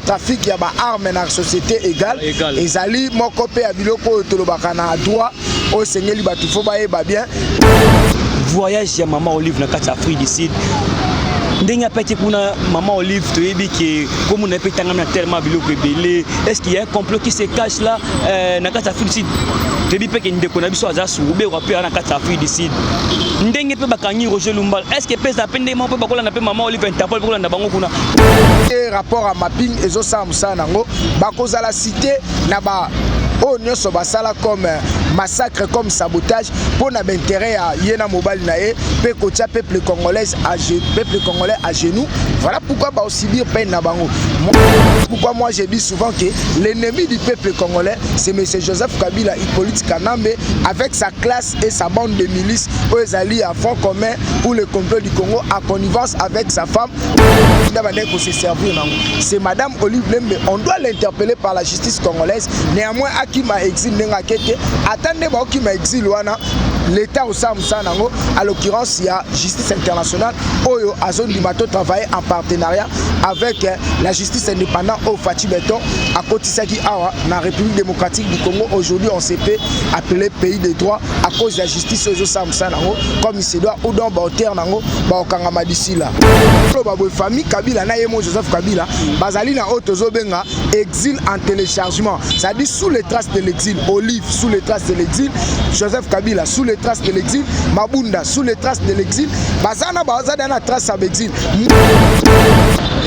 trafic ya ba armes na société égale ezali moko pe ya biloko tolobaka na droit o sengeli batu fo ba yeba bien voyage ya Maman Olive na kati Afrique du Sud. Ndenge apeti kuna Maman Olive toyebi que comme on a pété tellement biloko ebele, est-ce qu'il y a un complot qui se cache là na kati Afrique du Sud? Toyebi pe que ndeko na biso aza soube wa pe na kati Afrique du Sud. Ndenge pe bakangi Roger Lumbala, est-ce que pesa pende mo pe bakola na pe Maman Olive Interpol bakola na bango kuna? Rapport à mapping ezo samsa nango bakoza la cité na ba oh nyonso basala comme massacre comme sabotage pour l'intérêt à yena mobile nae pe kotia peuple congolais à genoux. Voilà pourquoi ba aussi bien peine na bango. Pourquoi moi j'ai dit souvent que l'ennemi du peuple congolais c'est monsieur Joseph Kabila Hippolyte Kanambe avec sa classe et sa bande de milices aux alliés à fond commun pour le complot du Congo à connivence avec sa femme. Se servir. C'est Madame Olive Lembe. On doit l'interpeller par la justice congolaise. Néanmoins, qui m'a exilé, attendez, qui m'a exilé, l'État au Samsanango, à l'occurrence, il y a justice internationale, Oyo, à zone du bateau, travailler en partenariat avec la justice indépendante au Fati Beton, à Kotisaki Awa, dans la République démocratique du Congo. Aujourd'hui, on s'est fait appeler pays de droit à cause de la justice au Samsanango, comme il se doit, ou dans Baoter Nango, Baokangama d'ici là. Famille Kabila, Joseph Kabila, Bazali na Otozobenga, exil en téléchargement. Ça dit sous les traces de l'exil, Olive sous les traces de l'exil, Joseph Kabila sous les traces de l'exil, Mabunda sous les traces de l'exil, Bazana Bazana trace à l'exil.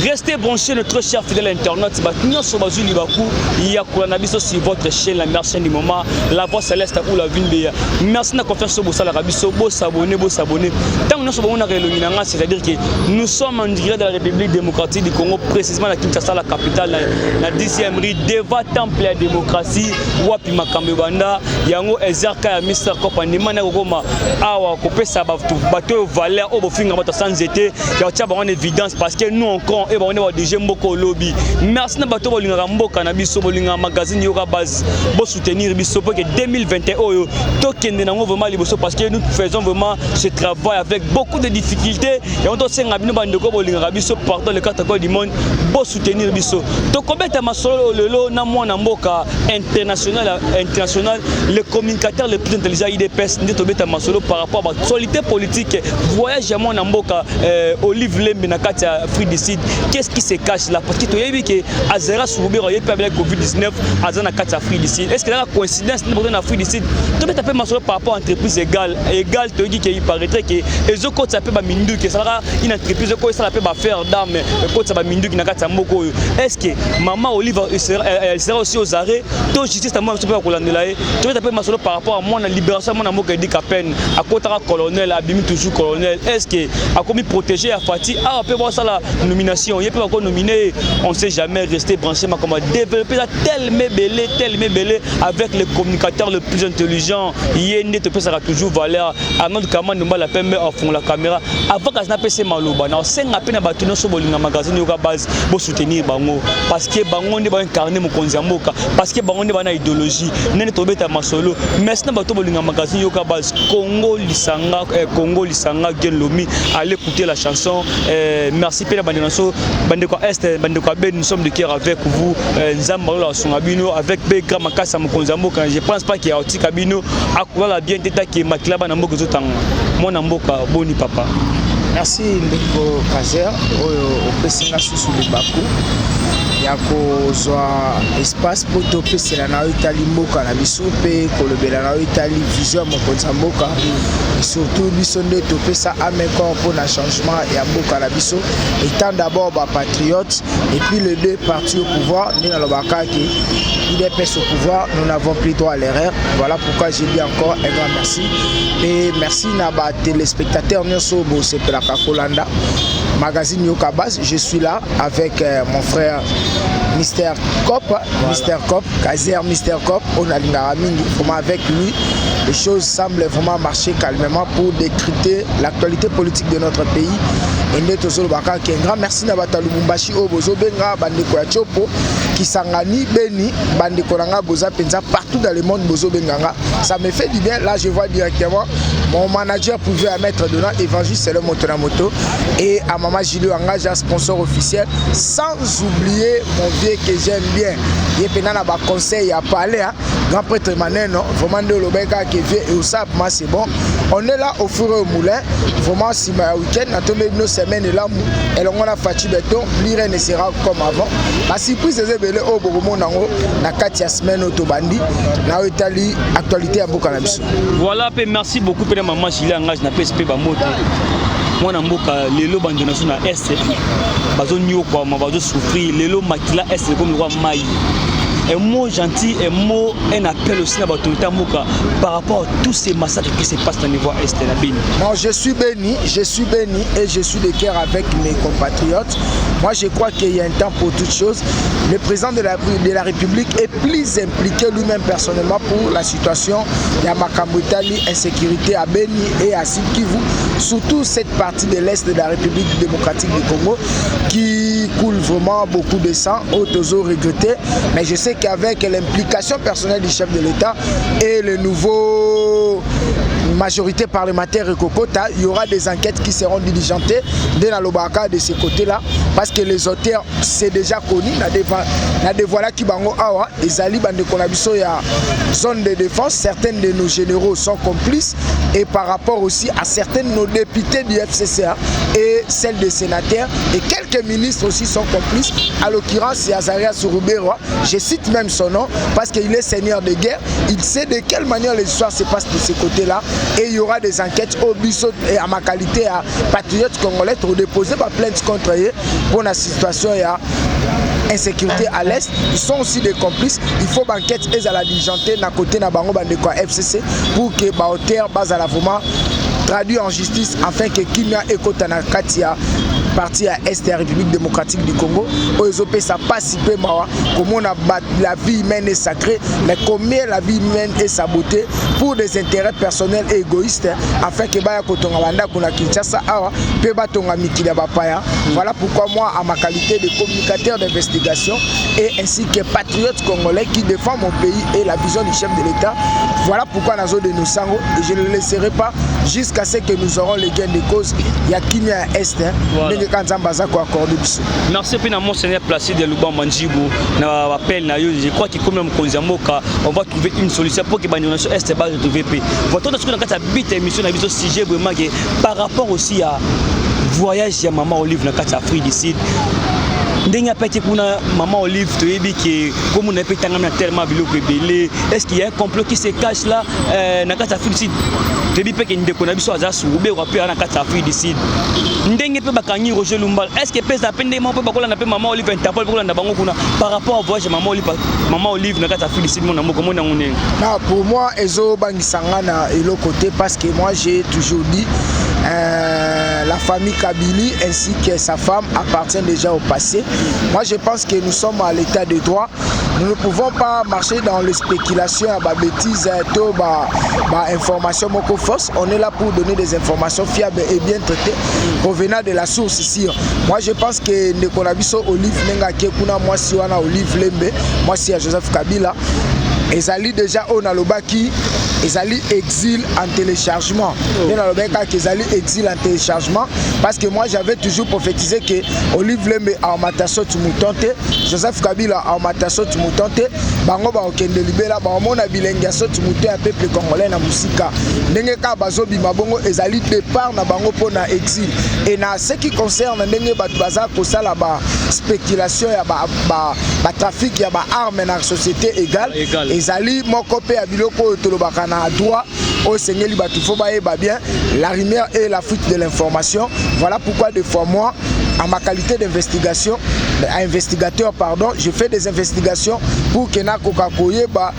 Restez branchés, notre cher fidèle internaute. Il y a sur votre chaîne, la meilleure chaîne du moment, la voix céleste ou la ville. Merci de la confiance au Bossa Rabiso, s'abonner. Tant que nous sommes en réunion, c'est-à-dire que nous sommes en direct de la République démocratique du Congo, précisément à Kinshasa, la capitale, la 10e rue, devant temple la démocratie, Wapi Makambebanda, Yango Ezerka ya Mr. Kopa, Nimana Goma, Awa, Kopé Sabatu, Bateau Valère, Obofinga, sans été, il y a en évidence parce que nous encore, et on est déjà beaucoup lobby. Merci à Bateau Bolinga Mboka, Nabiso Bolinga Magazine Yoga Base, pour soutenir Biso, que 2021, token de vraiment liboso parce que nous faisons vraiment ce travail avec beaucoup de difficultés et on doit s'engager bandeko bolinga biso partout les quatre coins du monde pour soutenir biso to kobeta masolo lelo na mwana mboka international le communicateur le plus intelligent IDPS ndi to beta masolo par rapport à la solidité politique voyage à mwana mboka Olive Lembe na kati ya Afrique du Sud. Qu'est-ce qui se cache là parce que to yebi que Azera Soubiro yebi avec Covid-19 azana kati ya Afrique du Sud. Est-ce que la coïncidence n'est pas en Afrique du Sud to beta masolo par rapport à entreprise égale to dit qu'il paraîtrait que ezo ko ça peut ba mindu que ça sera une entreprise ko ça peut ba faire d'âme ko ça ba mindu qui na kati ya mboko. Est-ce que Maman Olive elle sera aussi aux arrêts to justice ta moi peut ko landela to beta masolo par rapport à moi na libération moi na mboka dit peine à kotara colonel abimi toujours colonel. Est-ce que a commis protéger à Fati a peut voir ça la nomination il peut encore nominer on sait jamais rester branché mais comment développer ça tellement belé avec les communicateurs le plus intelligent yende te peut ça toujours valeur à notre caméra nous la peine au fond la caméra avant que ça PC maloba na senga pe na batu no so bolinga magazine yoka base pour soutenir bango parce que bango ndi ba incarner mokonzi mboka parce que bango ndi ba na idéologie nene to beta masolo mais na batu bolinga magazine yoka base Congo lisanga Gelomi allez écouter la chanson merci pe na bandeko bandeko est bandeko ben nous sommes de cœur avec vous nzamba la songabino avec Begra Makasa mokonzi mboka je pense pas qu'il y a oti kabino akola bien teta ki makilaba na mboka zotanga mwana mboka boni papa. Merci Ndeko Kazer oyo opesinga susu libaku ya kozwa espace pour topesela na itali mboka na biso pe kolobela na itali vision mokonzi mboka surtout biso nde topesa amekor pour na changement ya mboka na biso étant d'abord ba patriote et puis les deux partis au pouvoir ni na lobaka ki IDPS au pouvoir nous n'avons plus droit à l'erreur. Voilà pourquoi j'ai dit encore un grand merci et merci na ba téléspectateurs nyonso bo sepela Kolanda magazine Yoka Base. Je suis là avec mon frère Mr. Cop, voilà. Mr. Cop, Kazer Mr. Cop, on a l'ingaraming, avec lui. les choses semblent vraiment marcher calmement pour décrypter l'actualité politique de notre pays. Et un grand merci à Lubumbashi Obozo Benga Bandeko ya Chopo Kisangani Beni Bandeko Nanga Boza Penza partout dans le monde Bozo Benganga. Ça me fait du bien. Là je vois directement mon manager pouvait à mettre dedans Évangile c'est le moto et à Mama Gilio engage un sponsor officiel, sans oublier mon vieux que j'aime bien. Il y a un conseil à parler, grand prêtre Maneno, vraiment de l'Obeka qui vient et au sap, moi c'est bon. On est là au four et au moulin, vraiment si ma week-end, on a tombé nos semaines et là, et on a fait béton, l'ire ne sera comme avant. La surprise est belé au Bourmon na 4 semaines au Tobandi, na Italie, actualité à Bokanabis. Voilà, merci beaucoup pour maman Gilles engage na PSP Bamoto. Moi na mboka lelo bandonation na est bazo nyoko ma bazo souffrir lelo makila est comme le roi mai. Un mot gentil, un appel aussi à l'autorité par rapport à tous ces massacres qui se passent au niveau est de la Béni. Non, je suis béni et je suis de cœur avec mes compatriotes. Moi, je crois qu'il y a un temps pour toutes choses. Le président de la République est plus impliqué lui-même personnellement pour la situation de la Makamutali, insécurité à Béni et à Sud-Kivu, surtout cette partie de l'Est de la République démocratique du Congo qui coule vraiment beaucoup de sang, autozo regretté, mais je sais qu'avec l'implication personnelle du chef de l'État et le nouveau majorité parlementaire Kokota, il y aura des enquêtes qui seront diligentées dès la Lobaka de ces côtés-là, parce que les auteurs, c'est déjà connu, na dévoilé qui bango awa, les ali bande konabiso ya zone de défense, certains de nos généraux sont complices, et par rapport aussi à certains de nos députés du FCCA et celles des sénateurs, et quelques ministres aussi sont complices, à l'occurrence c'est Azaria Sourouberoa, je cite même son nom, parce qu'il est seigneur de guerre, il sait de quelle manière les histoires se passent de ces côtés-là, et il y aura des enquêtes au Bissot et à ma qualité à patriote congolais pour déposer ma plainte contre eux pour la situation et à insécurité à l'est. Ils sont aussi des complices. Il faut enquête et à la diligenter na côté na bango bande quoi FCC pour que baoteur base à la vraiment traduit en justice afin que Kimia Ekotana Katia parti à Est de la République démocratique du Congo, OESOP ça passe peu mawa, comment la vie humaine est sacrée, mais combien la vie humaine est sabotée pour des intérêts personnels et égoïstes, afin que Baya Kotonga Wanda Kuna Kinshasa Awa, Peba Tonga Mikida Bapaya. Voilà pourquoi moi, à ma qualité de communicateur d'investigation et ainsi que patriote congolais qui défend mon pays et la vision du chef de l'État, voilà pourquoi Nazo de nos sango, et je ne le laisserai pas jusqu'à ce que nous aurons les gains de cause. Il y a Kimia Est, voilà. Merci pour mon seigneur placé de Luban Manjibou. Je crois que comme on va trouver une solution pour que la nation Est base de VP. Votre émission sujet par rapport aussi à voyage de Maman Olive dans l'Afrique du Sud. Ndenge peti kuna Maman Olive toyebi que comme on a pété tellement biloko belé, est-ce qu'il y a un complot qui se cache là na kati Afrique du Sud? Toyebi pe ke ndeko na biso aza soube wa pe na kati Afrique du Sud. Ndenge pe bakangi Roger Lumbal, est-ce que pesa pende mo pe bakola na pe Maman Olive Interpol bakola na bango kuna par rapport au voyage Maman Olive na kati Afrique du Sud mona moko mona ngone? Non, pour moi ezo bangisanga na elo côté parce que moi j'ai toujours dit la famille Kabili ainsi que sa femme appartiennent déjà au passé. Moi je pense que nous sommes à l'état de droit. Nous ne pouvons pas marcher dans les spéculations à bêtises, informations fausses. On est là pour donner des informations fiables et bien traitées provenant de la source ici. Moi je pense que Nekonabiso Olive Nenga Kekuna, moi si on a Olive Lembe, moi si à Joseph Kabila. Ezali déjà on a le baki, Ezali exil en téléchargement. On a le baki Ezali exil en téléchargement parce que moi j'avais toujours prophétisé que Olive Lembe a matasso tumutante, Joseph Kabila a matasso tumutante, bango ba okende libela ba mona bilengia so tumuté un peuple congolais na musika. Ndenge ka bazo bima bongo Ezali départ na bango pona exil. Et na ce qui concerne ndenge batu baza ko sala ba spéculation ya ba trafic ya ba armes na société égale. Ezali moko pe ya biloko tolobaka na droit au sengeli batu fo ba bien la rumeur et la fuite de l'information. Voilà pourquoi des fois moi en ma qualité d'investigateur pardon, je fais des investigations pour que na kokakoye ba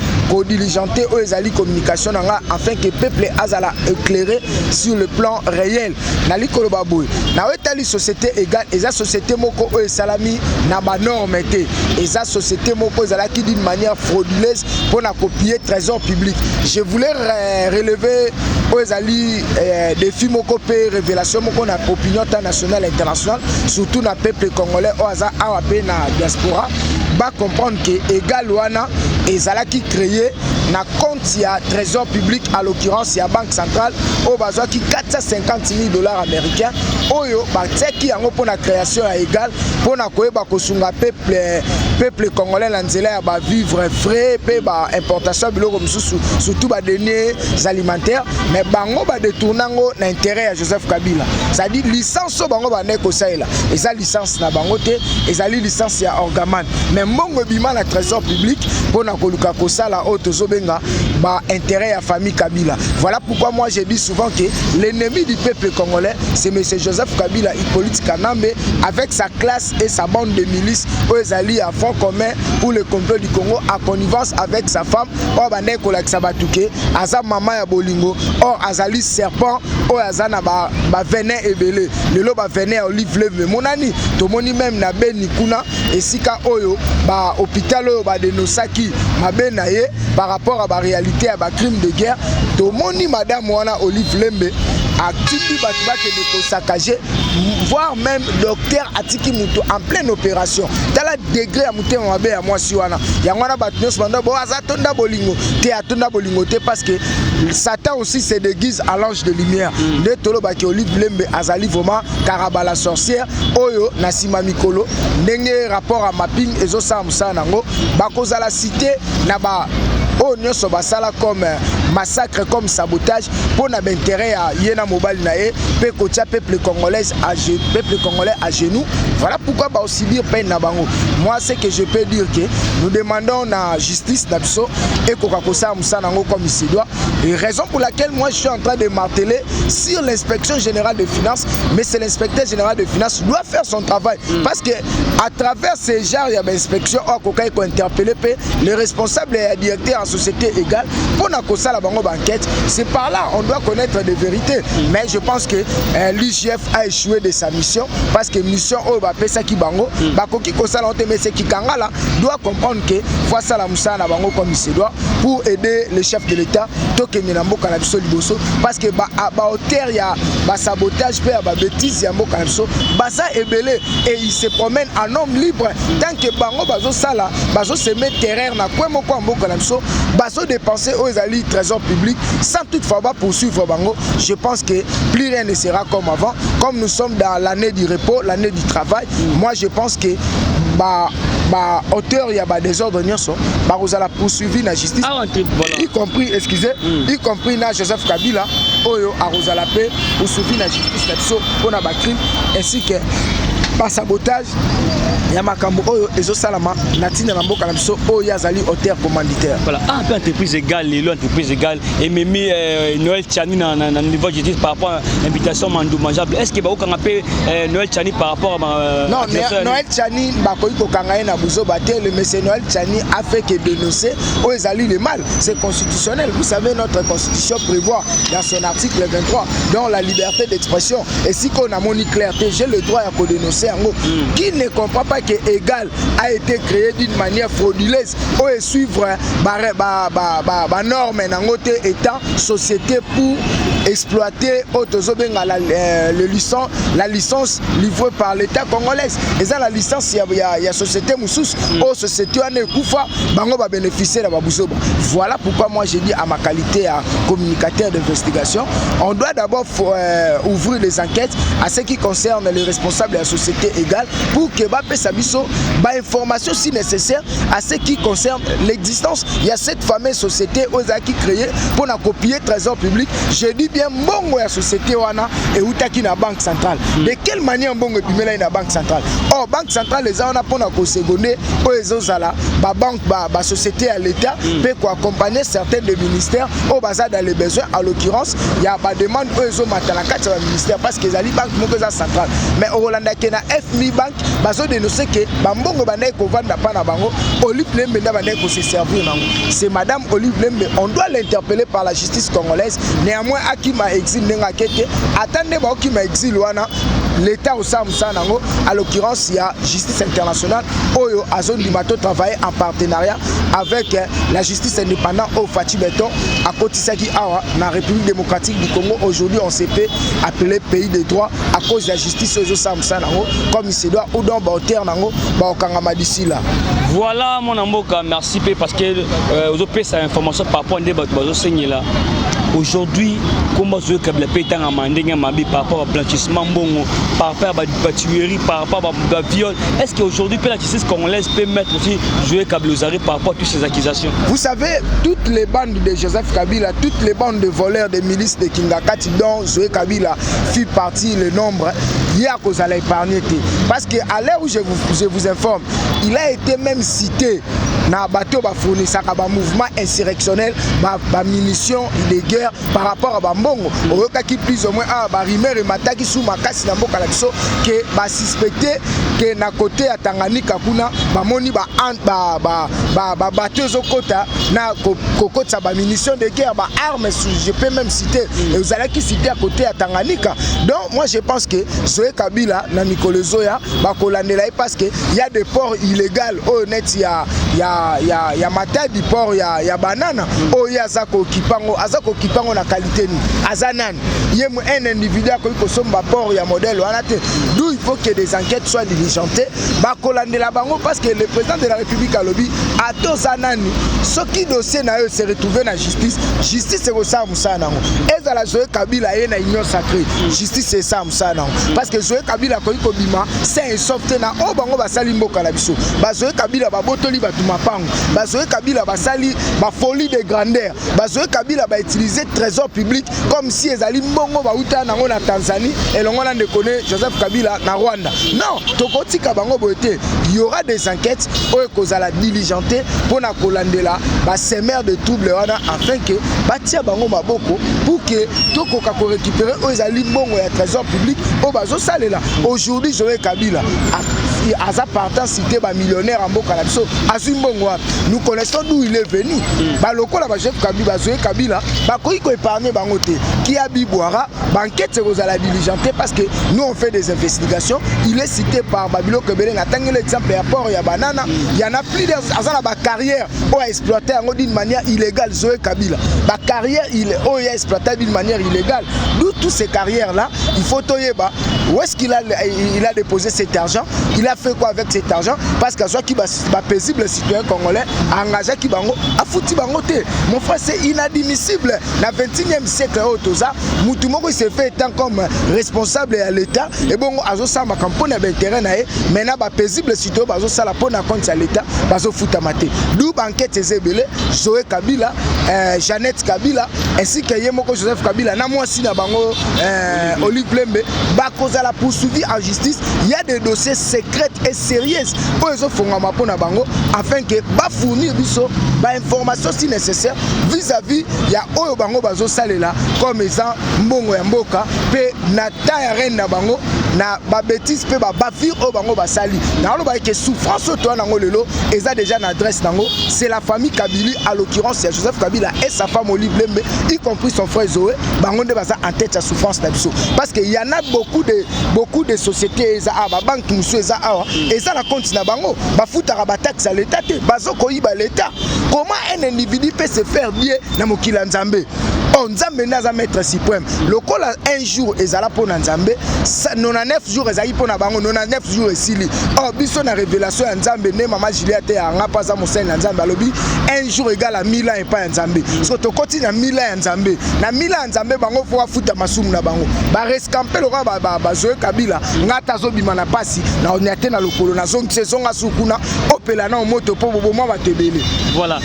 diligenter aux ezali communication nanga afin que peuple azala éclairé sur le plan réel. Nali koloba boy. Na wetali société égale eza société moko o salami na ba norme té. Eza société moko ezala qui d'une manière frauduleuse pour na copier trésor public. Je voulais relever aux ezali défi moko pe révélation moko na opinion nationale et internationale surtout na peuple congolais o aza awape na diaspora ba comprendre que égal wana ezalaki créé na compte ya trésor public à l'occurrence ya banque centrale au bazwa ki 450 000 dollars américains oyo bateki yango pour la création ya égal pour na koyeba kosunga peuple congolais na nzela ya ba vivre frais pe ba importation biloko mususu surtout ba deniers alimentaires mais bango ba détournango na intérêt ya Joseph Kabila ça dit licence bango ba neko saila eza licence na bango te ezali licence ya Orgaman mais mbongo bima na trésor public pour na koluka kosala auto benga ba intérêt à famille Kabila. Voilà pourquoi moi j'ai dit souvent que l'ennemi du peuple congolais c'est M. Joseph Kabila Hippolyte Kanambe avec sa classe et sa bande de milices où ils allient à fond commun pour le complot du Congo à connivence avec sa femme or bane kolak sabatouke aza mama ya bolingo or azali serpent or azana ba venin ebele lelo ba venin olive leve monani tomoni même na beni kuna esika oyo ba hôpital oyo ba denosaki mabena ye par rapport à la réalité à la crime de guerre tomoni madame wana Olive Lembe active batibake de saccager voire même docteur atiki muto en pleine opération dans la degré à muté mabe à moi si wana yangwana batnos banda bo azatonda bolingo te atonda bolingo te parce que Satan aussi se déguise à l'ange de lumière de tolo baki Olive Lembe azali vraiment Karabala sorcière oyo na sima mikolo ndenge rapport à mapping ezo sa musana ngo bakoza la cité na ba oh nyonso basala comme massacre comme sabotage pour na intérêt à yena mobile nae pe kotia peuple congolais à genoux. Voilà pourquoi ba aussi dire peine na bango. Moi c'est que je peux dire que nous demandons la justice d'abso et koka kosa musana ngo comme il se doit et raison pour laquelle moi je suis en train de marteler sur l'inspection générale des finances mais c'est l'inspecteur général des finances doit faire son travail parce que à travers ces genres il y a inspection or koka ko interpeller les responsables et directeurs en société égale pour na kosa la bango banquette c'est par là on doit connaître des vérités mais je pense que l'IGF a échoué de sa mission parce que mission au ba pesa ki bango ba koki kosa la mais c'est qui kangala doit comprendre que face à la musa na bango comme il se doit pour aider le chef de l'état tokeni na mboka na biso liboso parce que ba hauteur ya ba sabotage pe ba bêtise ya mboka na biso basa ebele et il se promène en homme libre tant que bango bazo sala bazo se mettre terreur na kwa moko mboka na biso bazo dépenser aux alliés trésor public sans toutefois poursuivre bango. Je pense que plus rien ne sera comme avant comme nous sommes dans l'année du repos, l'année du travail. Moi je pense que auteur il y a des ordres nyonso ba vous allez poursuivre la justice y compris excusez y compris na Joseph Kabila oyo a Rosala pe poursuivre la justice là-dessus pour na ba crime ainsi que par sabotage ya makambo oyo ezo salama na tina na mboka na biso oyo azali auteur commanditaire. Voilà, un peu entreprise égale, les entreprises égales et Mimi Noël Tchani dans niveau je dis par rapport à l'invitation mandou mangeable. Est-ce que ba okanga pe Noël Tchani par rapport à non Noël Tchani ba koyi ko kanga na buzo batel le monsieur Noël Tchani a fait que dénoncer oyo ezali le mal, c'est constitutionnel. Vous savez notre constitution prévoit dans son article 23 dans la liberté d'expression et si qu'on a moni clarté, j'ai le droit à dénoncer en gros. Qui ne comprend pas que égal a été créé d'une manière frauduleuse ou suivre norme nangote étant société pour exploiter la licence livrée par l'État congolais et ça la licence il y a société moussous ou société en Koufa bango va bénéficier de babuzo. Voilà pourquoi moi j'ai dit à ma qualité à communicateur d'investigation on doit d'abord ouvrir les enquêtes à ce qui concerne les responsables de la société égale pour que Sabiso ba information si nécessaire à ce qui concerne l'existence il y a cette fameuse société aux qui créée pour la copier trésor public. Je dis bien mbongo ya société wana et outaki na banque centrale. De quelle manière mbongo epimela na banque centrale? Or banque centrale les wana pona ko seconder o ezozala ba banque ba société à l'état peut ko accompagner certains des ministères au bazar dans les besoins. En l'occurrence, il y a pas demande o ezo matala kati ba ministère parce que ezali banque moko za centrale. Mais au Rwanda kena FMI bank bazo dénoncer que ba mbongo bandai ko vanda pa na bango Olive Lembe nda bandai ko se servir nango. C'est madame Olive Lembe, on doit l'interpeller par la justice congolaise. Néanmoins akima exil nenga kete attendez ba okima exil wana l'État au Samsanango, à l'occurrence, il y a justice internationale, Oyo Azon Limato travaille en partenariat avec la justice indépendante au Fati Beton, à Kotisaki Awa, dans la République démocratique du Congo. Aujourd'hui, on s'est fait appeler pays de droit à cause de la justice au Samsanango, comme il se doit, ou dans Baoter Nango, Baokangama d'ici là. Voilà mon amboka, merci parce que vous avez cette information par rapport à des bateaux là. Aujourd'hui, comment je veux péter en manding par rapport au blanchissement bongo, par rapport à la tuerie, par rapport à la viol. Est-ce qu'aujourd'hui, la justice congolaise peut mettre aussi jouer Kabilozari par rapport à toutes ces accusations? Vous savez, toutes les bandes de Joseph Kabila, toutes les bandes de voleurs des milices de Kingakati, dont Zoé Kabila fit partie, le nombre, hier qu'on allait épargner. Parce qu'à l'heure où je vous informe, il a été même cité dans le bateau fournisseur un mouvement insurrectionnel, munitions de guerre par rapport à Bambongo. Qui plus ou moins Rimer et Mataki sous Makasi Nambo Kalakso que suspecté que na côté à Tanganyika kuna bamoni bateau zokota na kokota ba munitions de guerre ba armes, je peux même citer et vous allez qui citer à côté à Tanganyika. Donc moi je pense que Zoé Kabila na Nicolas Zoya ba kolandela parce que il y a des ports illégaux honnête il y a matadi port il y a banana oh ya zako kipango na qualité ni azanan yemu un individu ko somba port ya modèle wana te. D'où il faut que des enquêtes soient diligentées ba kolandela bango parce que le président de la République a lobby a tozanani ce qui dossier na yo se retrouver na justice c'est ça musana eza la Zoé Kabila ye na union sacrée justice c'est ça musana parce que Zoé Kabila ko bima c'est un soft na o bango basali mboka na biso ba Zoé Kabila ba botoli batuma pango ba Zoé Kabila basali ba folie de grandeur ba Zoé Kabila ba utiliser trésor public comme si ezali mbongo ba uta nango na Tanzanie et longo na ndekone Joseph Kabila na Rwanda. Non, tokotika bango boté, il y aura des enquêtes oyo kozala diligentées pour na kolandela ba semer de trouble wana afin que batia bango maboko pour que tokoka ko récupérer oyo ezali mbongo ya trésor public o bazo salela. Aujourd'hui Zoé Kabila Aza partant cité ba millionnaire en Mboka Lapso Azumbongo. Nous connaissons d'où il est venu. Ba loko la ba chef Kabila Zoé Kabila ba koyi ko épargner bangote qui a Bibouara banquette aux à la diligentée parce que nous on fait des investigations. Il est cité par Babilo Kebelen. Attendez l'exemple aéroport ya banana. Il y en a plus d'azala ba carrière ou a exploité d'une manière illégale Zoé Kabila. Ba carrière il a exploité d'une manière illégale. D'où toutes ces carrières là, il faut toyeba où est-ce qu'il a déposé cet argent? Il a fait quoi avec cet argent? Parce que soit qui va paisible citoyen congolais a engagé qui bango a foutu bangote. Mon frère c'est inadmissible. Dans le 21e siècle Otoza, Moutumoko s'est fait étant comme responsable à l'État et bon azo sa ma campagne d'intérêt naé maintenant ba paisible citoyen bazo sala pona compte à l'État bazo futa maté. D'où banquette ezebele Zoé Kabila, Jeannette Kabila ainsi que Yemoko Joseph Kabila na moi si na bango Olive Lembe ba cause à la poursuivi en justice. Il y a des dossiers secrets et sérieuses pour les autres afin que ba fournir biso ba information si nécessaire vis-à-vis il y a oyo bango bazo salela comme étant mbongo ya mboka pe na ta ya reine na bango na ba bêtise pe ba bafir o bango basali na lo ba ke souffrance to na ngolelo eza déjà na adresse nango c'est la famille Kabila à l'occurrence c'est Joseph Kabila et sa femme Olive Lembe y compris son frère Zoé bango de baza en tête à souffrance na biso parce que il y en a beaucoup de sociétés eza ba banque musu eza awa eza na compte na bango ba futaka ba taxe à l'état te bazo koyiba l'état. Comment un individu peut se faire bien na mokila Nzambe? On Nzambe naza maître suprême lokola un jour ezala pour Nzambe 99 99 jours ezali pona bango 99 jours esili oh biso na révélation ya Nzambe ne mama Juliette ya ngapa za mosali na Nzambe alobi un jour égale à 1000 ans et pas ya Nzambe so to continue na 1000 ans ya Nzambe na 1000 ans ya Nzambe bango fo afuta masumu na bango ba rescamper le roi ba Zoé Kabila ngata zo bima na pasi na oniate na lokolo na zongi sezonga sukuna opela na moto po bobo ba tebele voilà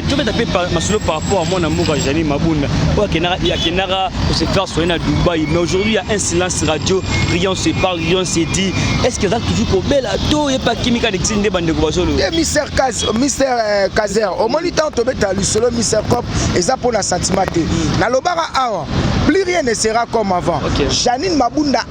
tu veux taper masolo par rapport à mon amour Jani Mabunda pour Kenara pour se faire soigner à Dubaï mais aujourd'hui il y a un silence radio rien se parle rien se dit est-ce que ça toujours pour belle to et pas kimika d'exinde bande ko basolo Mister Kazer au moniteur to beta solo Mister Cop et ça pour la sentiment na lobara awa plus rien ne sera comme avant. Okay. Janine Mabunda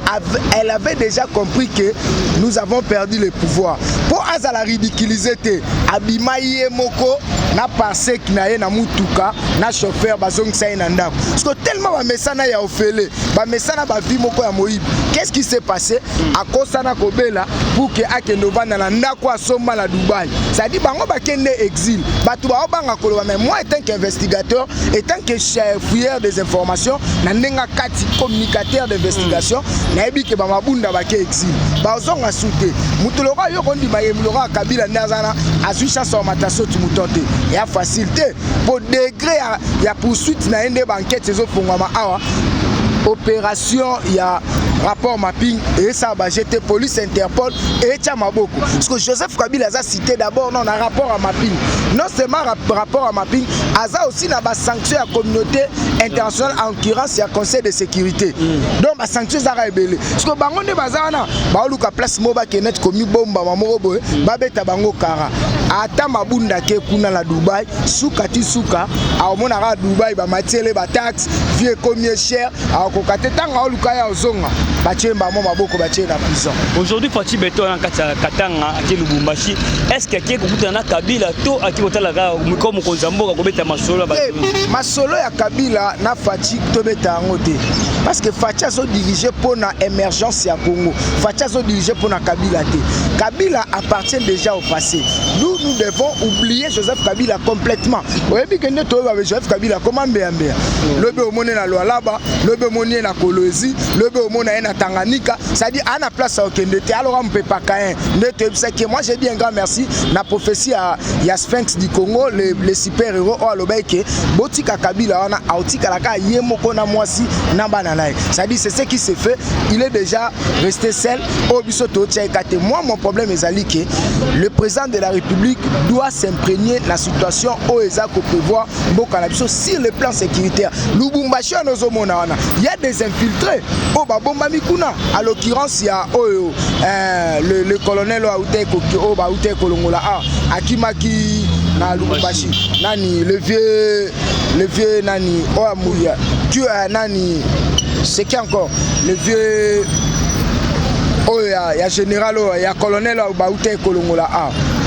elle avait déjà compris que nous avons perdu le pouvoir. Pour azala ridiculiser te abimaye moko na parsec na ye na mutuka na chauffeur bazong sa na ndako. Parce que tellement ba mesana ya ofele, ba mesana ba vi moko ya moyibi. Qu'est-ce qui s'est passé? A kosana kobela pour que akendova na ndako asomba na Dubaï. Ça dit bango ba kende exil. Batu ba obanga koloba mais moi étant qu'investigateur, étant que fouilleur des informations, na ndenga kati communicateur d'investigation, na ebi ke ba Mabunda ba ke exil. Ba ozonga soute. Mutulora yo kondi ba yemulora Kabila ndazana azuisha so mataso tumutote. Ya facilité pour degré ya poursuite na ende banquette ces autres fongama awa. Opération il y a rapport mapping et ça va jeter police Interpol et Tchamaboko. Parce que Joseph Kabila a cité d'abord non un rapport à mapping. Non seulement rapport à mapping, Aza aussi n'a pas sanctionné la communauté internationale en l'occurrence il y a conseil de sécurité. Donc ba sanction za rebelle. Parce que bango ne bazana ba luka place moba kenet komi bomba mamorobo ba beta bango kara. Ata Mabunda ke kuna la Dubaï, soukati souka, a omona ra Dubaï ba matiele ba taxe, vie combien cher, a kokate tanga luka ya ozonga. Aujourd'hui, Fati Beto en Katanga, à Lubumbashi, est-ce que quelqu'un qui a Kabila, tout à qui est comme Kozambo, qui a Masolo? Masolo et Kabila n'a Fati Tobeta en côté. Parce que Fati a dirigé pour l'émergence à Congo. Fati a dirigé pour Kabila. Kabila appartient déjà au passé. Nous devons oublier Joseph Kabila complètement. Vous voyez que nous avons Joseph Kabila comment bien. Le Béomone na Loalaba, le Béomone na Kolwezi, le Béomone na Tanganyika, ça dit à la place à Okendete, alors on ne peut pas caïn. Moi j'ai dit un grand merci. La prophétie à Sphinx du Congo, les super-héros, oh l'obéike, Botika Kabila, on a Autika Laka, Yemoko na Mwasi, Nambananaï. Ça dit c'est ce qui s'est fait. Il est déjà resté seul. Moi mon problème est que le président de la République doit s'imprégner de la situation où il faut prévoir sur le plan sécuritaire. Lubumbashi il y a des infiltrés. Oh Babomba Mikuna. À l'occurrence il y a le colonel Aouté Kolongola Akimaki na Lubumbashi. Nani le vieux Nani Oamouya. Tu as Nani c'est qui encore le vieux oh il y a général il y a colonel Aouté Kolongola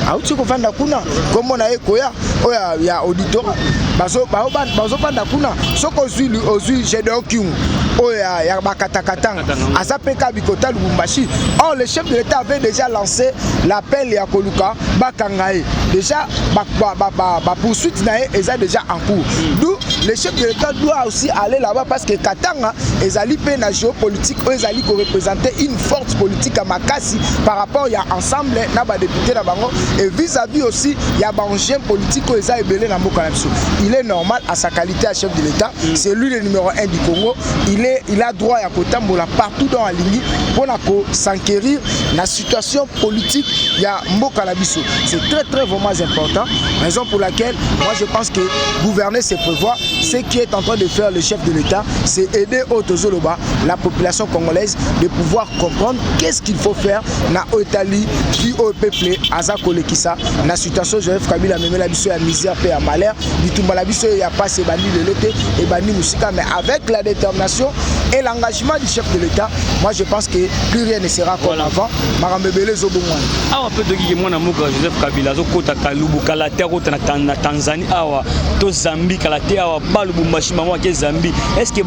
Aouti ko fanda kuna comme na ekoya oya ya auditoire bazo fanda kuna soko ozui Gédéon oya ya bakatakatanga azapeka bikota Lubumbashi. Or le chef de l'État avait déjà lancé l'appel ya Koluka bakangae déjà ba poursuite na eza déjà en cours. D'où le chef de l'État doit aussi aller là-bas parce que Katanga ezali pe na géopolitique ezali ko représenter une force politique à Makasi par rapport ya ensemble na ba député na bango. Et vis-à-vis aussi, il y a un jeune politique qui est belé dans il est normal à sa qualité à chef de l'État. C'est lui le numéro 1 du Congo. Il a droit à Kotambola partout dans la ligne pour s'enquérir la situation politique. Il y a Mbokalabiso. C'est très vraiment important. Raison pour laquelle moi je pense que gouverner c'est prévoir. Ce qui est en train de faire le chef de l'État, c'est aider Otozoloba, la population congolaise, de pouvoir comprendre qu'est-ce qu'il faut faire na Otali, qui au peuple Azakole. La situation Joseph Kabila même la biso ya misère et à malheur du tout la biso ya pas c'est bandi de l'été et bandi musika mais avec la détermination et l'engagement du chef de l'État moi je pense que plus rien ne sera comme avant marambebele zo bongwana awa peut de ki mwana muka Joseph Kabila zo kota kalubu kala terre na Tanzanie awa to Zambie kala terre awa balubumbashi mama ke Zambie est-ce que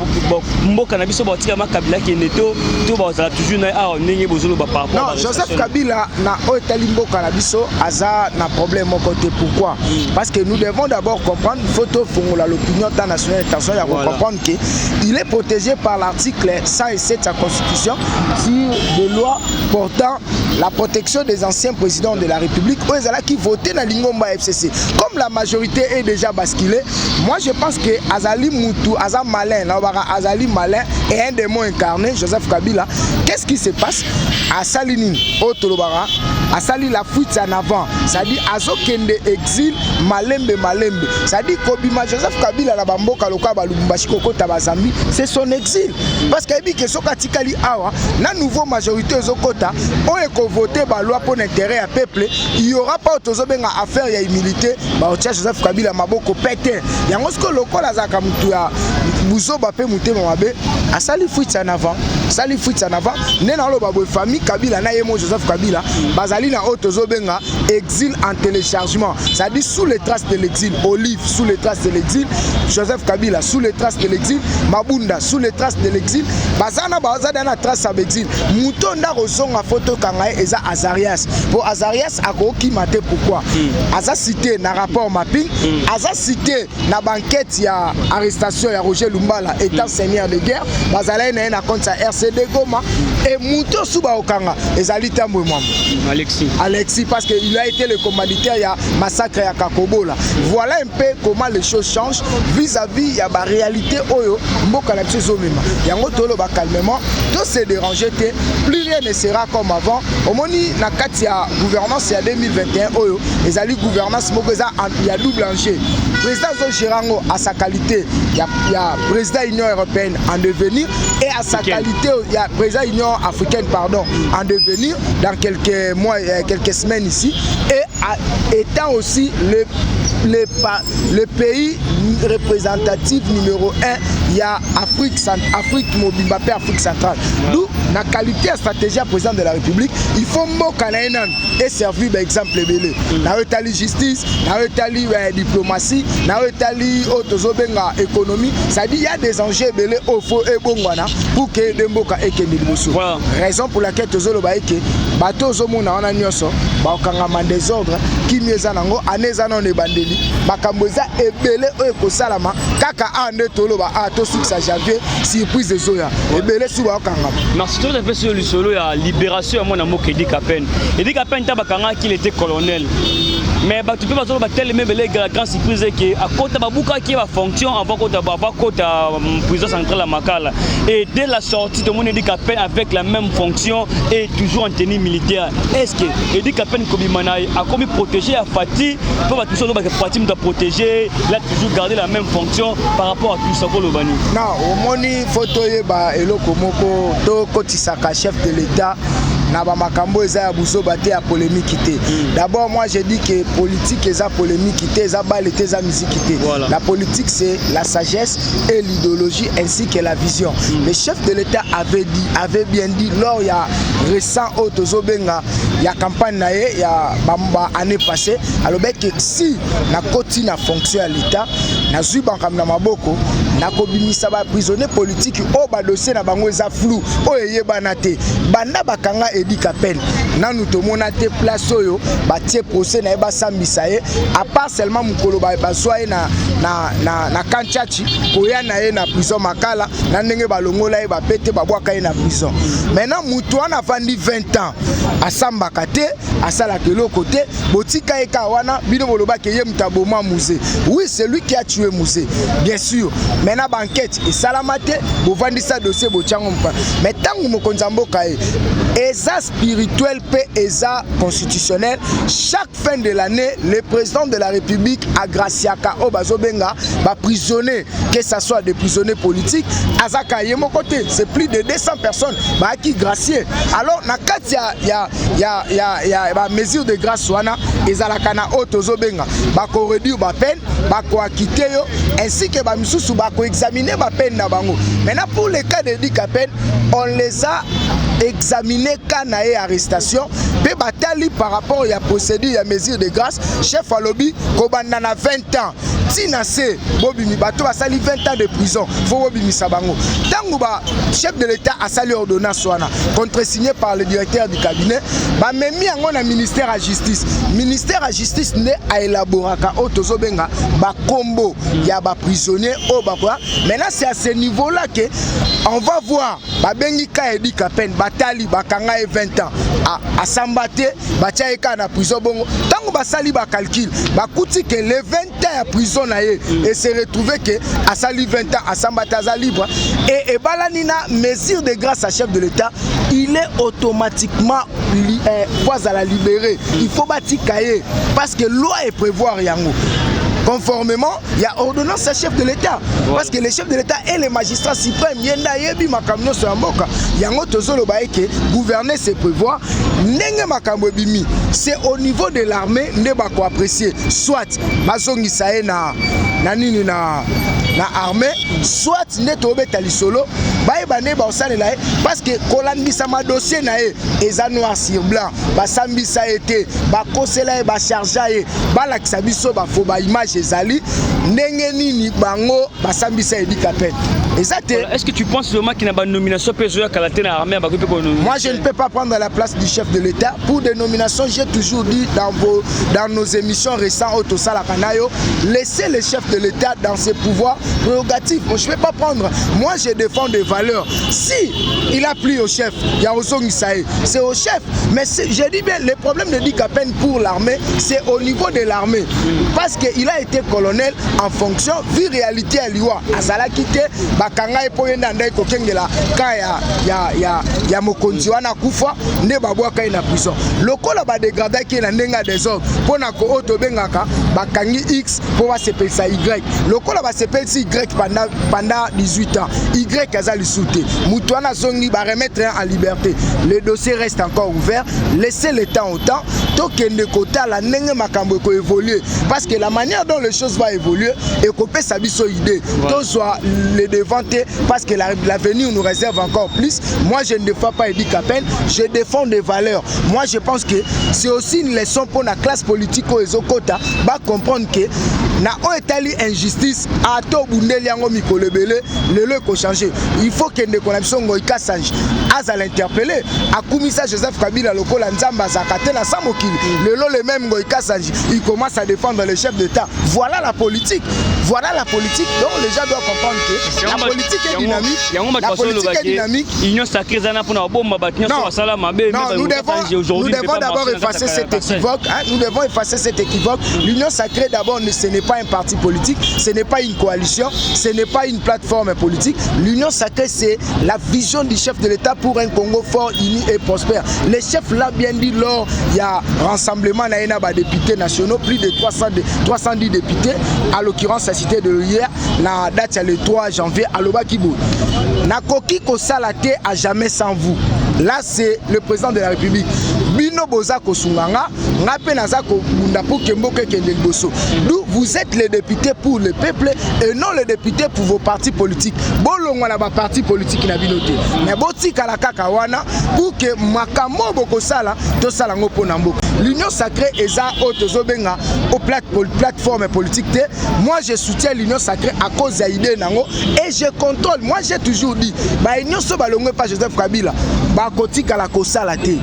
mboka na biso ba tika ma Kabila ki neto to ba za toujours na awa ndenge bozolo ba par rapport non Joseph Kabila na otali mboka na biso Aza n'a problème au côté. Pourquoi? Parce que nous devons d'abord comprendre, photo fongola l'opinion internationale internationale, comprendre qu'il est protégé par l'article 107 de sa constitution sur des lois portant la protection des anciens présidents de la République, qui votaient dans l'Ingomba FCC. Comme la majorité est déjà basculée, moi je pense que Azali Moutou, Azam Malin, Azali Malin est un démon incarné, Joseph Kabila. Qu'est-ce qui se passe? À Salini, au Tolobara, à Sali la fuite en avant, c'est-à-dire Azokende exil, Malembe. C'est-à-dire Kobima Joseph Kabila, la Bamboka, Loka, Lubumbashi, Koko, Tabazambi, c'est son exil. Parce qu'il dit que Sokatikali Awa, la nouvelle majorité Zokota, on est voté par loi pour l'intérêt à peuple, il n'y aura pas autosobenga affaire, il y a humilité, Joseph Kabila Maboko pété. Il y a un peu de local à Zakamutua, Bouzo Bapé Mouté Mwabe, à Sali fuite en avant, Sali fuite en avant, Nena Lobabo famille Kabila, Naïmo Joseph Kabila, Bazalina autosobenga, exil en téléchargement, c'est-à-dire sous les traces de l'exil, Olive sous les traces de l'exil, Joseph Kabila sous les traces de l'exil, Mabunda sous les traces de l'exil, Bazana Bazana trace à l'exil, Moutonda Rosonga photo Kangae Eza Azarias. Pour Azarias, Akoki Mate pourquoi? Aza cité na rapport mapping, Aza cité na banquette ya arrestation ya Roger Lumbala, étant seigneur de guerre, Bazala na compte à RCD Goma, et Mouto Suba Okanga, Ezali Tambou Alexis, parce qu'il a été le commanditaire ya massacre ya Kakobola. Voilà un peu comment les choses changent vis-à-vis ya ba réalité Oyo, Mboka la Tchezomema. Yango Tolo ba calmement, tout se déranger, plus rien ne sera comme avant. Au moni na kati ya gouvernance ya 2021 Oyo, Ezali gouvernance Mokoza il y a double enjeu. Président Zochirango à sa qualité, il y a président de l'Union européenne en devenir et à sa qualité, il y a président de l'Union africaine en devenir dans quelques mois, quelques semaines ici, et étant aussi le pays représentatif numéro 1, il y a Afrique Mobimbape, Afrique centrale. D'où la qualité à stratégie à président de la République, il faut Mokanaïnan et servir d'exemple belé. La justice, la diplomatie, la autozobenga économie, ça dit il y a des enjeux belé au faux et bongwana pour que Demboka et Kendibosu. Raison pour laquelle Tozolo Baeke, bateau Zomona on a nyoso, Baokangama désordre, qui mieux en ango, anezano ne bandeli, Bakamboza et belé au Salama, Kaka ande Toloba, a Tosuk sa janvier, surprise de Zoya, et belé sous Baokangama. Merci tout à fait sur le solo, il y a libération à mon amour Edi Kapen. Edi Kapen, Tabakanga, qu'il était colonel. Mais tu peux pas tellement les grandes surprises que à côté de Babouka qui va fonction avant côté prison centrale à Makala. Et dès la sortie de mon Edi Kapen avec la même fonction et toujours en tenue militaire. Est-ce que Edi Kapen a commis protéger à Fatih pour que tout ça Fatih doit protéger, il a toujours gardé la même fonction par rapport à tout ça pour le Bani. Non, au moni photo yeba eloko moko to kotisaka chef de l'État. Nabamakambo eza ya buso bate ya polémique. D'abord moi je dis que politique eza polémique, eza balle, eza musique. La politique c'est la sagesse et l'idéologie ainsi que la vision. Le chef de l'État avait bien dit lors il y a récent autozobenga il y a campagne naé il y a bamba année passée alors que si na koti na fonction à l'État na zui bankam na maboko na kobimisa ba prisonnier politique o ba dossier na bango eza flou o yebana te banda bakanga Edi Kapen nanu tomona te place oyo batie procès na eba sambisa ye à part seulement mukolo ba soye na Kanchachi koya na ye na prison Makala na ndenge balongola ye ba pete ba bwaka ye na prison. Maintenant mutu ana fandi 20 ans asambaka te asala kelo côté botika eka wana bino boloba ke ye mutaboma musée. Oui, c'est lui qui a tué Moussé, bien sûr. Maintenant banquette et salamate bo vandisa dossier bo tchango mpa. Mais tangu mokonzambo kae eza spirituel pe eza constitutionnel, chaque fin de l'année le président de la République agraciaka obazobenga ba prisonniers, que ça soit des prisonniers politiques azaka yemo côté, c'est plus de 200 personnes ba qui gracier. Alors na kati ya ba mesure de grâce wana ezalaka na otozobenga ba ko réduire ba peine ba ko acquitter yo ainsi que ba misusu ba ko examiner ba peine na bango. Maintenant pour les cas de Edi Kapen, on les a examiné quand na arrestation pe batali par rapport à procédure ya mesure de grâce chef alobi kobanda na 20 ans tina se bobimi bato basali 20 ans de prison faut bobimisa bango tango ba chef de l'état a sali ordonnance wana contresigné par le directeur du cabinet ba memi yango na ministère à justice ne a élaboraka otozobenga ba combo ya ba prisonnier o ba quoi maintenant c'est à ce niveau là que on va voir ba bengi ka edi kapen batali bakanga 20 ans à Sambate batia eka na prison bongo tango basali ba calcul bakuti que les 20 ans à prison na ye et se retrouver que à sali 20 ans à Sambate za libre et balanina mesure de grâce à chef de l'état il est automatiquement à la libérer il faut bâtir cahier parce que loi est prévoir yango conformément, il y a ordonnance à chef de l'État. Parce que le chef de l'État et les magistrats suprêmes, il y a un autre gouverner c'est prévoir. C'est au niveau de l'armée, ne pas apprécier. Soit, mazongi sae na armée, soit ne tobe talisolo, parce que kolangisa ma dossier na eza noir sur blanc, basambisa été, bakosela ba charger, balakisa biso ba fo ba image ezali, ndenge nini bango basambisa edi kapet. Est-ce que tu penses vraiment qu'il y a une nomination Moi je ne peux pas prendre la place du chef de l'État. Pour des nominations, j'ai toujours dit dans nos émissions récentes au Sala Kanayo, laissez le chef de l'État dans ses pouvoirs prérogatifs. Moi, je ne vais pas prendre. Moi je défends des valeurs. Si il a pris au chef, il y a Ozong Isaïe, c'est au chef. Mais je dis bien, le problème de Dikapen pour l'armée, c'est au niveau de l'armée. Parce qu'il a été colonel en fonction, vu réalité à l'Iwa, à Salakite, Bakanga et Poyenda Ndai Kokengela, Kaya, ya Mokonzi wana kufa, ne babwaka na prison. Lokola ba dégradé qui na ndenga des hommes, pona ko auto bengaka, bakangi X pour va s'appeler ça Y. Lokola ba s'appelle Y pendant 18 ans. Y kaza li souté. Mutuana zongi ba remettre en liberté. Le dossier reste encore ouvert. Laissez le temps au temps. Tokende kota la ndenge makambo ko évoluer parce que la manière dont les choses vont évoluer et qu'on peut s'abisso idée. Tout soit les devant parce que l'avenir nous réserve encore plus. Moi je ne défends pas Edi Kapen, je défends des valeurs. Moi je pense que c'est aussi une leçon pour la classe politique au Ezokota va comprendre que na o etali injustice à to bundeli yango mikolebele le ko changer. Il faut que ne connexion ngoika sange à l'interpeller à Koumissa Joseph Kabila lokola nzamba zakate na samokili le même ngoika sange il commence à défendre le chef d'État. Voilà la politique. Voilà la politique. Donc les gens doivent comprendre que la politique est dynamique. La politique est dynamique. Non, nous devons d'abord effacer cet équivoque. Nous devons effacer cet équivoque. L'Union sacrée d'abord, ce n'est pas un parti politique, ce n'est pas une coalition, ce n'est pas une plateforme politique. L'Union sacrée, c'est la vision du chef de l'État pour un Congo fort, uni et prospère. Le chef l'a bien dit lors il y a rassemblement des députés nationaux, plus de 310 députés, à l'occurrence la cité de hier, la date le 3 janvier à Lobakibou. Nakoki Kosalate à jamais sans vous. Là, c'est le président de la République. Bino Boza Kosunganga, Ngape Nazako Mundapu Kemboke Kendelboso. D'où vous êtes les députés pour le peuple et non les députés pour vos partis politiques. Bolongo na ba parti politique na binoté. Mais boti kalaka kawana pour que makamo bokosala to sala ngo pona mboka. L'Union sacrée eza otozobenga au plateforme politique. Moi je soutiens l'Union sacrée à cause d'idée nango et je contrôle. Moi j'ai toujours dit ba union so balongwe pas Joseph Kabila. Ba koti kala kosala te.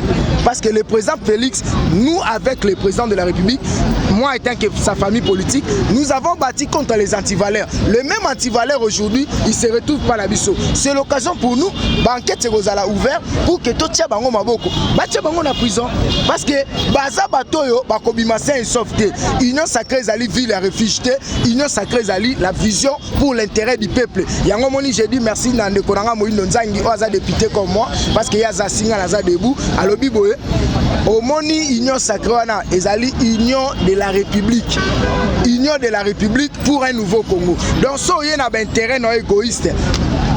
Parce que le président Félix, nous avec le président de la République, moi étant que sa famille politique, nous avons bâti contre les antivaleurs. Le même antivaleur aujourd'hui, il se retrouve pas la biso. C'est l'occasion pour nous, banquette Rosala ouvert pour que tout tient bango maboko. Batia bango na prison parce que baza batoyo bakobima c'est sauveté. Union sacrée zali ville à réfugié, Union sacrée zali la vision pour l'intérêt du peuple. Yango moni j'ai dit merci nande konanga moindo nzangi oza député comme moi parce que yaza singa naza debout à lobiboye. Au moni union sacrée wana ezali union de la République. Union de la République pour un nouveau Congo. Donc so yé na ba intérêt no égoïste.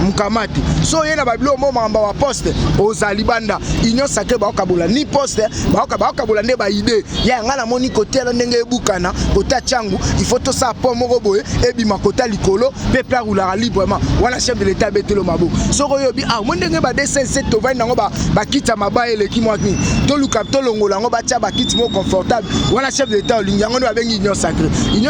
mukamati so yena babilo mo mamba wa poste ozali banda union sacrée ba okabola ni poste ba okabola nde ba idée ya ngana moni côté la ndenge ebukana kota changu il faut to sa po moko boye ebima kota likolo peuple roula librement wana chef de l'état betelo mabo so ko yobi mo ndenge ba DCC to va nango ba kita mabaye le ki mwaki to luka to longola ngo ba tia ba kiti mo confortable wana chef de l'état olingi yango no abengi union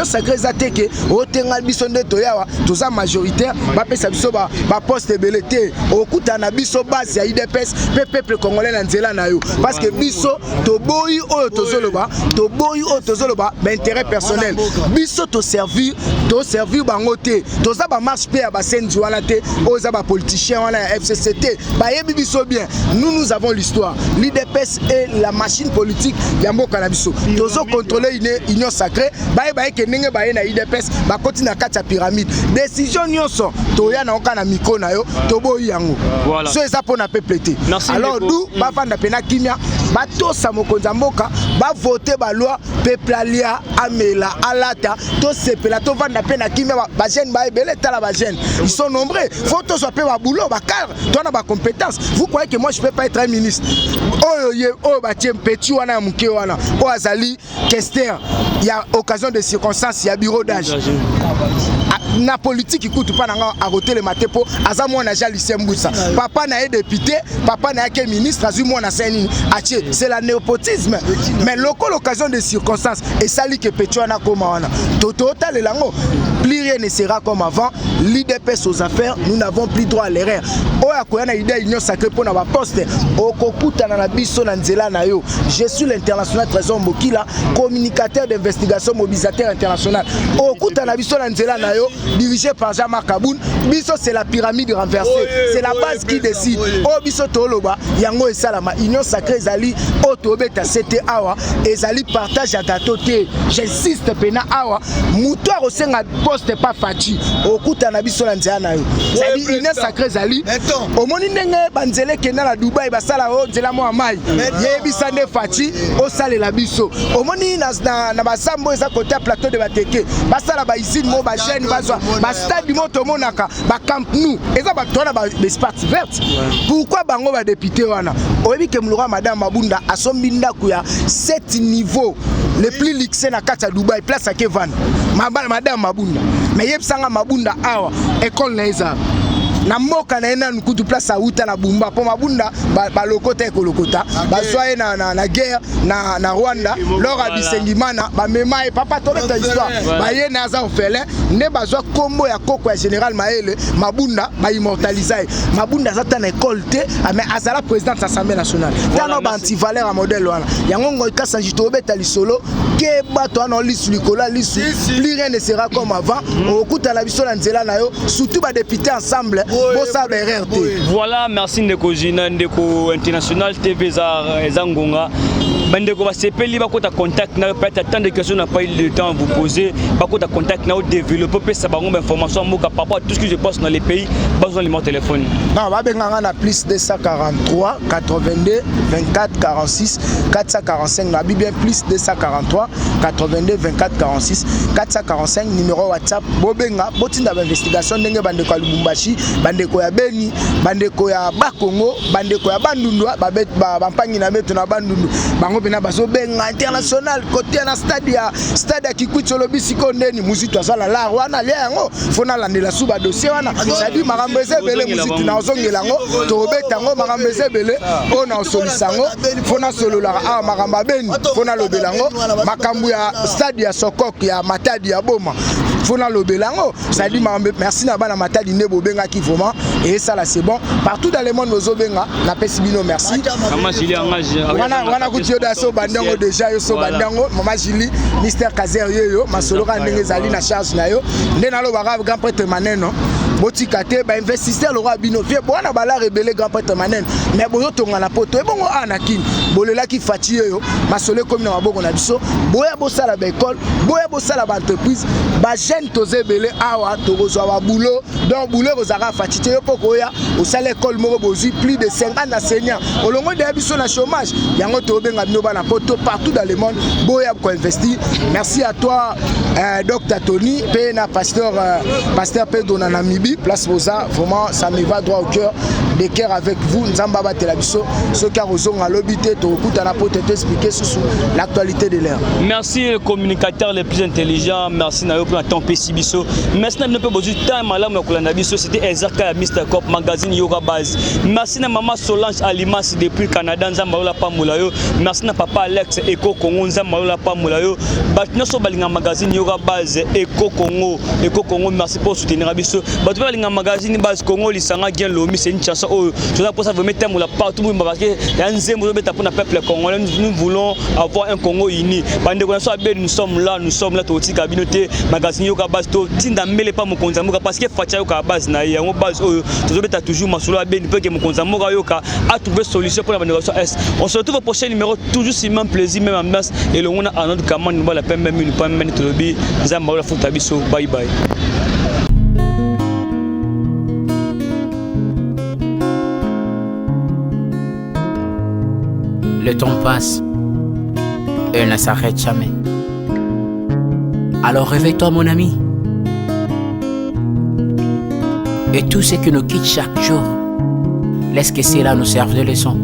sacrée za teke o tenga biso nde to yawa toza majoritaire ba pesa biso ba poste belete okuta na biso base ya IDPS peuple congolais na nzela na yo parce que biso to boyi oyo tozoloba ba intérêt personnel biso to servir bango te toza ba marche pe ya ba senzi wana te oza ba politicien wana ya FCCT ba yebi biso bien nous avons l'histoire l'IDPS est la machine politique ya mboka na biso tozo contrôler union sacrée ba ke ndenge ba na IDPS ba koti na kati ya pyramide décision nyonso to ya na okana miko na yo to boyi yango so eza pona peuple te alors nous ba vanda pena kimia ba tosa mokonza mboka ba voter ba loi peuple alia amela alata to sepela to vanda pena kimia ba jeune ba ebele tala ba jeune ils sont nombreux faut to soit pe ba boulot ba cadre toi na ba compétence vous croyez que moi je peux pas être un ministre oh ba tiem petit wana muke wana o azali Kester il y a occasion de circonstances il y a bureau d'âge na politique écoute pas nanga à roter le matin pour azamo na ja lycée Mbusa papa na est député papa na est ministre azumo na seni atie c'est la népotisme mais l'occasion de circonstances et ça li que petwana comme wana total lango plus rien ne sera comme avant l'IDPS aux affaires nous n'avons plus droit à l'erreur oya ko na idée union sacrée pour na ba poste okokuta na biso na nzela na yo je suis l'international Trésor Mbokila communicateur d'investigation mobilisateur international okuta na biso na nzela na yo dirigé par Jean-Marc Kaboun biso c'est la pyramide renversée c'est la base qui décide o biso toloba yango esalama union sacrée ezali otobeta c'était awa ezali partage à gâteau te j'insiste pena awa muto akosenga poste pas faci okuta na biso na nzela na yo c'est union sacrée ezali omoni ndenge banzele kenda na Dubai basala o nzela mo amai yebisa nde faci osalela biso omoni na basambo eza côté plateau de Bateke basala ba usine mo ba chaîne ba stade moto monaka ba camp nous eza ba tona ba espace verte pourquoi bango ba député wana oyebi ke mlora madame Mabunda asombi ndaku ya 7 niveaux le plus luxe na kata Dubai place à Kevan madame Mabunda mais yebsanga Mabunda awa école na eza na mboka na ena nkutu place a uta na bumba po Mabunda ba lokota ekolokota ba soye na guerre na Rwanda lora bisengimana ba mema e papa toleta histoire ba ye na za ofele ne bazwa kombo ya koko ya général Maele Mabunda ba immortaliser Mabunda zata na école te mais azala président de l'Assemblée nationale tano ba anti-valeur modèle wana yango ngo kasa njito beta lisolo ke bato ana lisu likola lisu plus rien ne sera comme avant okuta la biso na nzela na yo surtout ba député ensemble. Voilà, merci Ndeko Jina, Ndeko International TV Zangonga. Bandeko va sepeli ba kota contact na peut-être tant de questions n'a pas eu le temps à vous poser. Ba kota contact na développer ça ba ngomba information moka par rapport à tout ce que je pense dans les pays, besoin de mon téléphone. Non, ba benga na plus 243 82 24 46 445 na bien plus 243 82 24 46 445 numéro WhatsApp bobenga botinda ba investigation ndenge bandeko ya Lubumbashi bandeko ya Beni bandeko ya Bakongo bandeko ya Bandundu ba mpangi na beto na Bandundu bango bena bazo benga international côté na stade ya Kikwit lobisi kondeni muzitu azala la wana lia yango fona landela suba dossier wana sadi makambo ezebele muzitu na ozongela ngo to betango makambo ezebele ona osolisango fona solola a makambo Beni fona lobelango makambo ya stade ya Sokok ya Matadi ya Boma fona lobelango sadi makambo merci na bana Matadi ne bobenga ki vraiment et ça là c'est bon partout dans le monde nos obenga na pesibino merci wana kutio da so bandango déjà yo so bandango mama Jili Mister Kazer yo masolo ka ndenge zali na charge na yo nde na lo ba grand prêtre Maneno botika te ba investisseur le roi bino vie bona bala rebelle grand prêtre Maneno mais boyo tonga na poto e bongo anakin bolela ki fati yo masolo comme na maboko na biso boya bosala ba école boya bosala ba entreprise ba jeune tozebele awa tokozwa ba boulot donc boulot bozaka fati te yo poko ya osala école moko bozi plus de 50 enseignants olongo de biso na chômage yango tobenga bino bana poto partout dans le monde boya ko investir merci à toi Dr Tony pe na pasteur Pedro na Namibie Lombi, place Boza, vraiment ça me va droit au cœur, de cœur avec vous, Nzamba Batelabiso, ce car aux ongles à l'obité, Tokuta n'a pas expliqué sur l'actualité de l'ère. Merci le communicateur le plus intelligent, merci Nayo pour la temps Pessibiso. Merci na peu besoin temps malam na kolanda biso, c'était Ezaka Mr Cop magazine Yoga Base. Merci na maman Solange Alimas depuis Canada, Nzamba la Pamulayo. Merci na papa Alex Eko Congo, Nzamba la Pamulayo. Batna so balinga magazine Yoga Base Eko Congo, merci pour soutenir biso. Batna balinga magazine Base Congo lisanga bien lomi, c'est une chanson oh, tu dois pour ça mettre un moula partout parce que ya nzembo beta pour na peuple congolais, nous voulons avoir un Congo uni. Bande nous sommes là toti kabinote magazine Yoga Base to tinda mele pas mokonza moka parce que fatia yoka base na yango base oyo to beta toujours masolo abeni peut que mokonza moka yoka a trouvé solution pour la négociation est. On se retrouve au prochain numéro, toujours si même plaisir même ambiance et le on a un autre commande nous va la peine même une pas même to lobby nzamba la futa biso bye bye. Le temps passe et ne s'arrête jamais. Alors réveille-toi mon ami. Et tout ce qui nous quitte chaque jour, laisse que cela nous serve de leçon.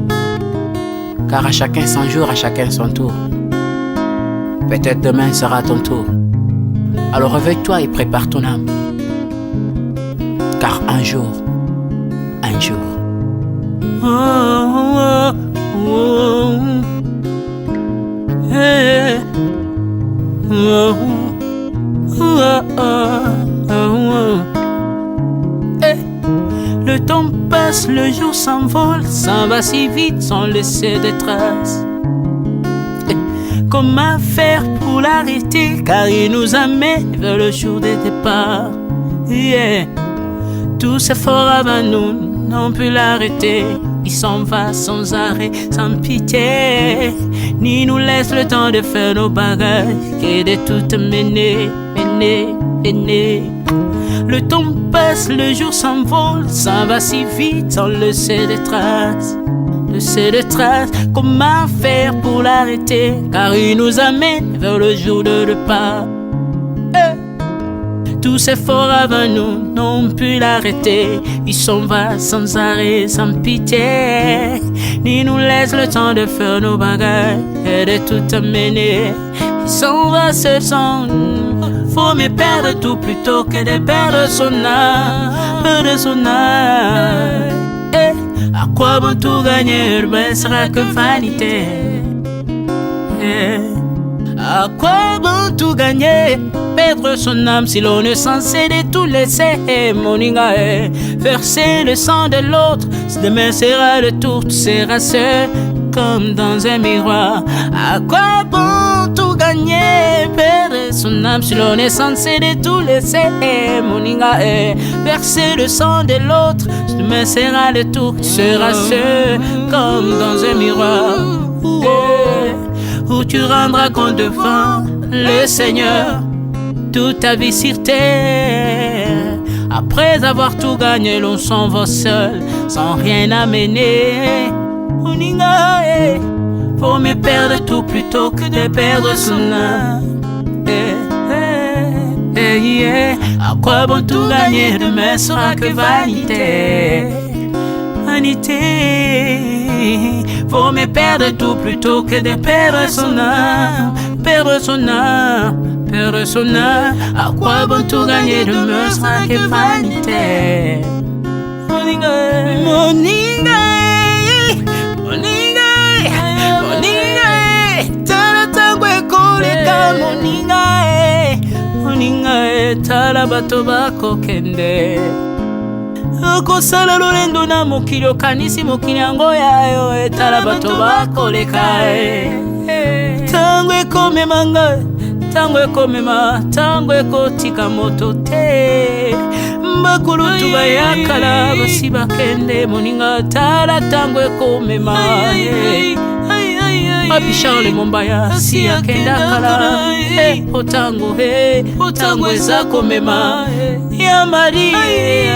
Car à chacun son jour, à chacun son tour. Peut-être demain sera ton tour. Alors réveille-toi et prépare ton âme. Car un jour. Oh, oh, oh, hey. Oh, oh, oh, oh. Hey. Le temps passe, le jour s'envole, s'en va si vite sans laisser de traces. Hey. Comment faire pour l'arrêter, car il nous amène vers le jour de départ. Yeah. Tout s'effort avant nous, n'ont pu l'arrêter. Il s'en va sans arrêt, sans pitié, ni nous laisse le temps de faire nos bagages, et de tout mener. Le temps passe, le jour s'envole, s'en va si vite sans laisser de traces. Comment faire pour l'arrêter, car il nous amène vers le jour de départ. Tous ces forts avant nous n'ont pu l'arrêter. Il s'en va sans arrêt, sans pitié, ni nous laisse le temps de faire nos bagages et de tout amener. Il s'en va seul sans nous. Faut me perdre tout plutôt que de perdre son âme, à quoi bon tout gagner, ben sera que vanité. À quoi bon tout gagner, perdre son âme si l'on est censé de tout laisser. Moninga, verser le sang de l'autre, si demain sera le tour, tu seras seul comme dans un miroir. À quoi bon tout gagner, perdre son âme si l'on est censé de tout laisser. Moninga, verser le sang de l'autre, si demain sera le tour, tu seras seul comme dans un miroir. Où tu rendras compte devant le Seigneur toute ta vie sur terre. Après avoir tout gagné, l'on s'en va seul, sans rien amener. Faut me perdre tout plutôt que de perdre son âme. À quoi bon tout gagner, demain sera que vanité. Faut me perdre tout plutôt que de perdre son âme. À quoi bon tout gagner, demain sera que vanité. Moninga, tala tangwe koleka moninga, tala bato bako kende. Kosala lolendo na mokili okanisi mokili yango yayo, tala bato bakoleka. Tango ekomema ngai, tango ekomema, tango ekotika moto te. Bakulutu bayakala basi bakende, moninga tala tango ekomema. Papi Charles Mombaya si akenda kala, otango eza komema. Ya Mari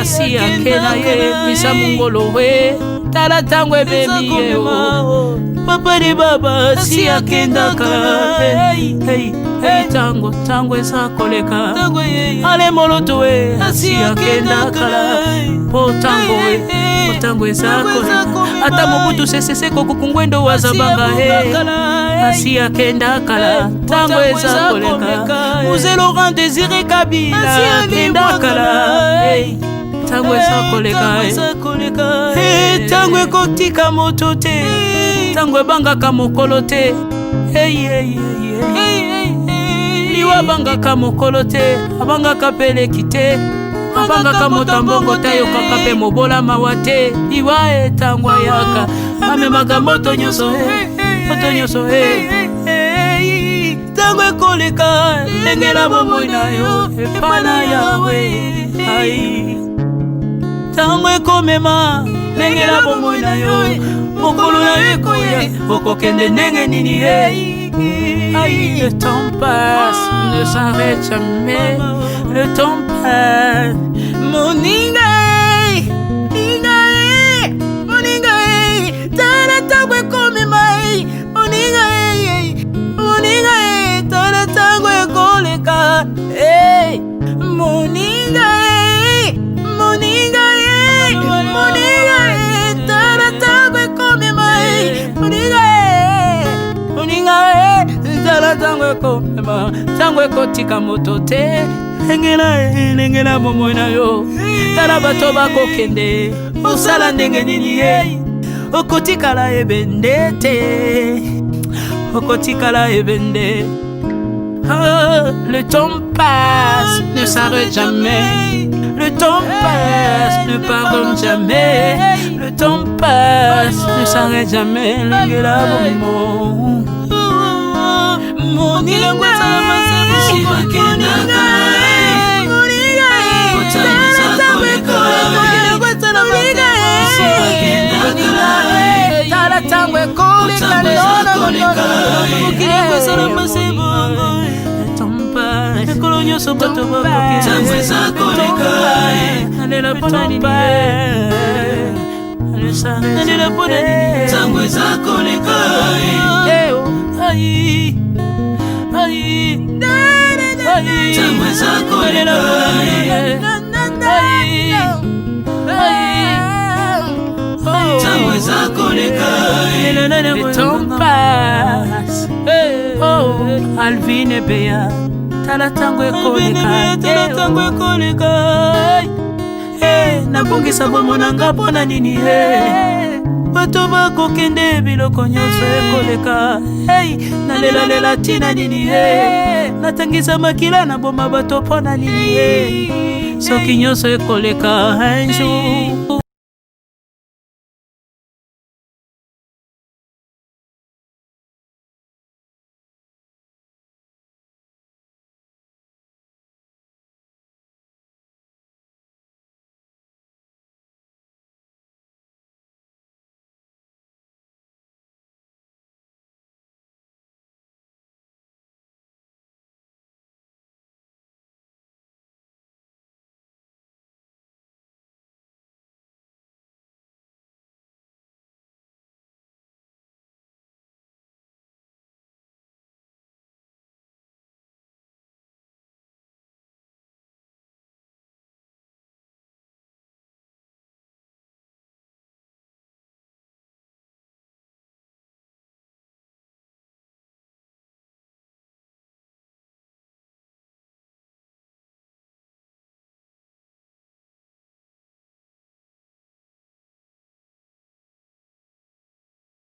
si akenda ye, misa mungolo we, tala tango ebebi ye o. papa de baba si akendaka tango eza koleka ale moloto we asi akendaka po tango eza koleka ata mobutu sesese kokukungwendo wazabanga asi akendaka tango eza koleka Mzee Laurent Désiré Kabila akendaka tango eza koleka tango ekotika moto te tango ebangaka mokolo te liwa abangaka mokolo te abangaka peleki te abangaka moto mbongo te ayokaka mpe mobola mawa te liwa tango ayaka amemaka moto nyonso tango ekoleka ndenge na bomoi na yo epai na yawe tango ekomema ndenge na bomoi na yo mokolo na yo ekoya okokende ndenge nini le temps passe ne s'arrête jamais le temps passe moninga tala tango ekomema moninga tala tango ekoleka moninga tala tango ekomema tala tango ekomema tango ekotika moto te engela bomoi na yo tala bato bakokende osala ndenge nini okotikala ebende te okotikala ebende le temps passe ne s'arrête jamais le temps passe ne pardonne jamais le temps passe ne s'arrête jamais lengela bomo moninga tala tango ekoleka ekolo nyonso bato bakokealela mpona nini alela mpona nini tango eza koleka tango eza koleka tango eza koleka le temps passe Alvin Bea tala tango ekoleka nabongisa bomonanga mpona nini bato bakokende biloko nyonso ekoleka nalelalela ntina nini natangisa makila na boma bato mpona nini soki nyonso ekoleka un jour